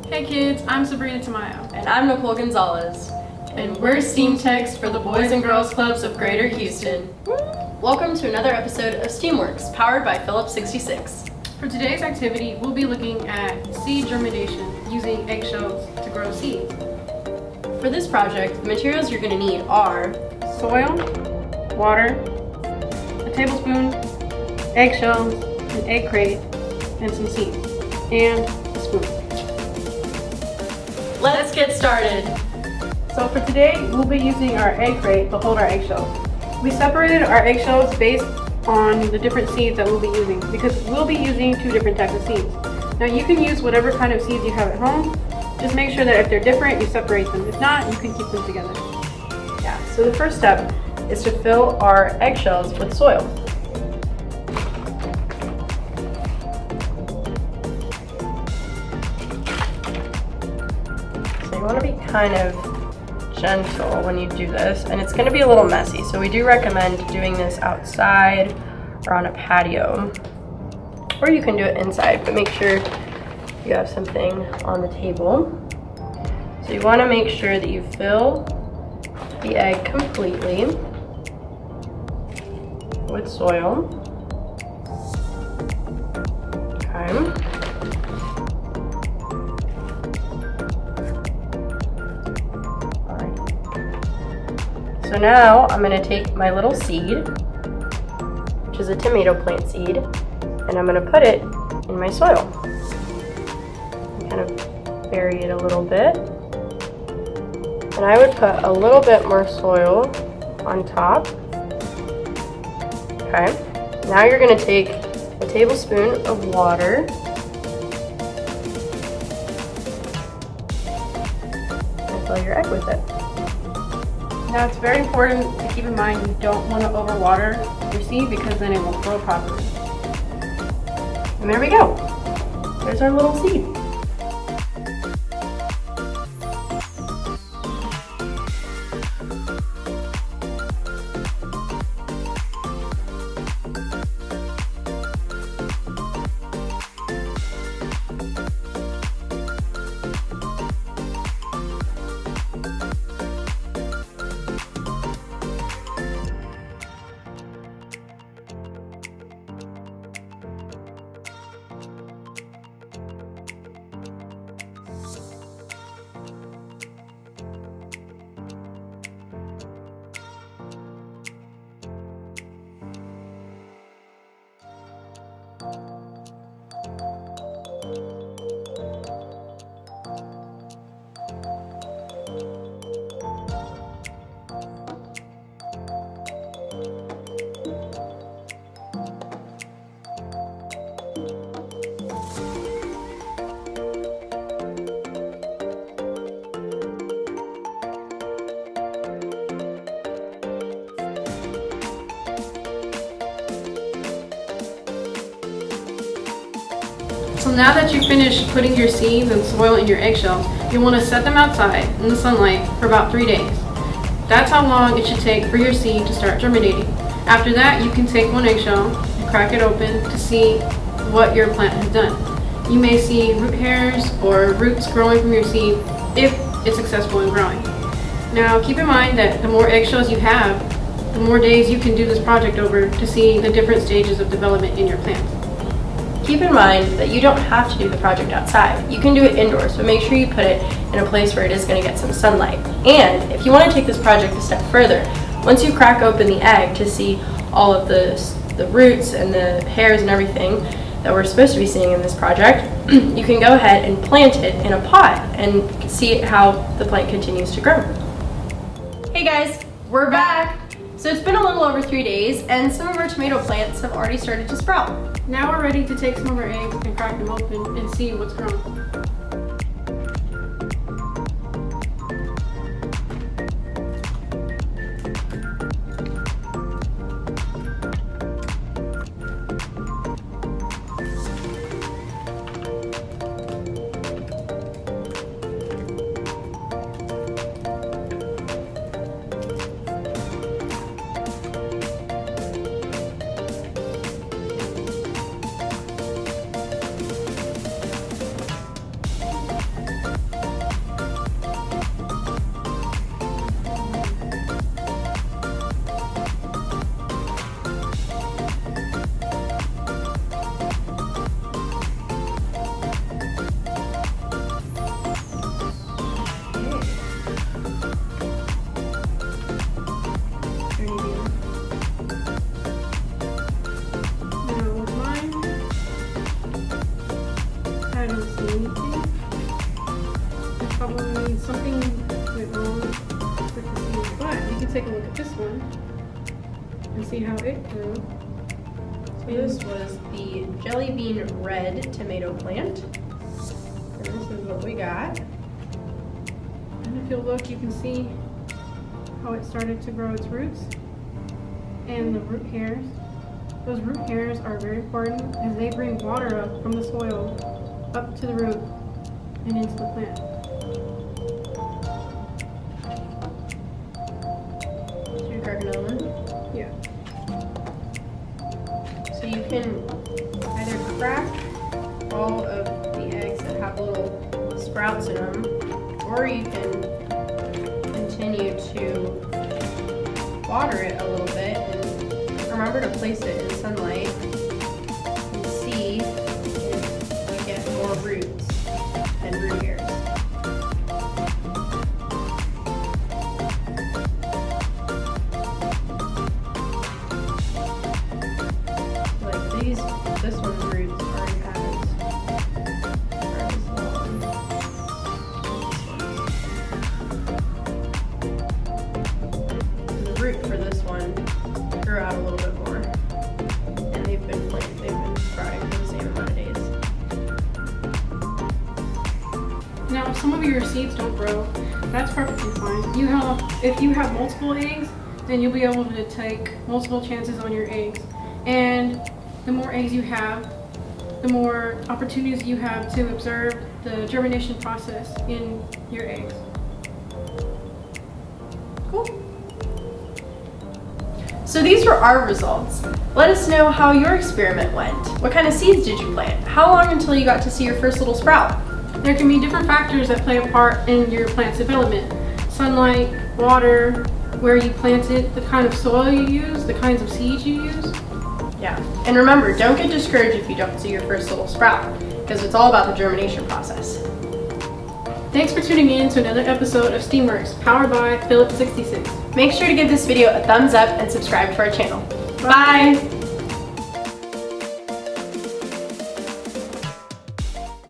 Hey kids, I'm Sabrina Tamayo. And I'm Nicole Gonzalez. And we're STEAM Techs for the Boys and Girls Clubs of Greater Houston. Welcome to another episode of STEAMworks, powered by Phillips 66. For today's activity, we'll be looking at seed germination using eggshells to grow seeds. For this project, the materials you're going to need are soil, water, a tablespoon, eggshells, an egg crate, and some seeds, and a spoon. Let's get started. So for today, we'll be using our egg crate to hold our eggshells. We separated our eggshells based on the different seeds that we'll be using because we'll be using two different types of seeds. Now you can use whatever kind of seeds you have at home. Just make sure that if they're different, you separate them. If not, you can keep them together. Yeah, so the first step is to fill our eggshells with soil. So you want to be kind of gentle when you do this, and it's going to be a little messy, so we do recommend doing this outside or on a patio, or you can do it inside, but make sure you have something on the table. So you want to make sure that you fill the egg completely with soil. Okay. So now I'm going to take my little seed, which is a tomato plant seed, and I'm going to put it in my soil. Kind of bury it a little bit. And I would put a little bit more soil on top. Okay. Now you're going to take a tablespoon of water and fill your egg with it. Now it's very important to keep in mind you don't want to overwater your seed because then it won't grow properly. And there we go. There's our little seed. So now that you've finished putting your seeds and soil in your eggshells, you want to set them outside in the sunlight for about 3 days. That's how long it should take for your seed to start germinating. After that, you can take one eggshell and crack it open to see what your plant has done. You may see root hairs or roots growing from your seed if it's successful in growing. Now keep in mind that the more eggshells you have, the more days you can do this project over to see the different stages of development in your plants. Keep in mind that you don't have to do the project outside. You can do it indoors, but make sure you put it in a place where it is going to get some sunlight. And if you want to take this project a step further, once you crack open the egg to see all of the roots and the hairs and everything that we're supposed to be seeing in this project, you can go ahead and plant it in a pot and see how the plant continues to grow. Hey guys, we're back! So it's been a little over 3 days, and some of our tomato plants have already started to sprout. Now we're ready to take some of our eggs and crack them open and see what's growing. see anything. There's probably something went wrong with the seed. But you can take a look at this one and see how it grew. So this was the jelly bean red tomato plant. And this is what we got. And if you'll look, you can see how it started to grow its roots and the root hairs. Those root hairs are very important as they bring water up from the soil up to the root and into the plant. Should we crack another one? Yeah. So you can either crack all of the eggs that have little sprouts in them, or you can continue to water it a little bit and remember to place it in sunlight and see if you get more roots and root hairs. Like this one's roots already have long. The root for this one grew out a little bit more, and they've been sprouting for the same amount of days. Now, if some of your seeds don't grow, that's perfectly fine. If you have multiple eggs, then you'll be able to take multiple chances on your eggs. And the more eggs you have, the more opportunities you have to observe the germination process in your eggs. Cool. So these were our results. Let us know how your experiment went. What kind of seeds did you plant? How long until you got to see your first little sprout? There can be different factors that play a part in your plant's development. Sunlight, water, where you plant it, the kind of soil you use, the kinds of seeds you use. Yeah, and remember, don't get discouraged if you don't see your first little sprout, because it's all about the germination process. Thanks for tuning in to another episode of Steamworks, powered by Phillips 66. Make sure to give this video a thumbs up and subscribe to our channel. Bye!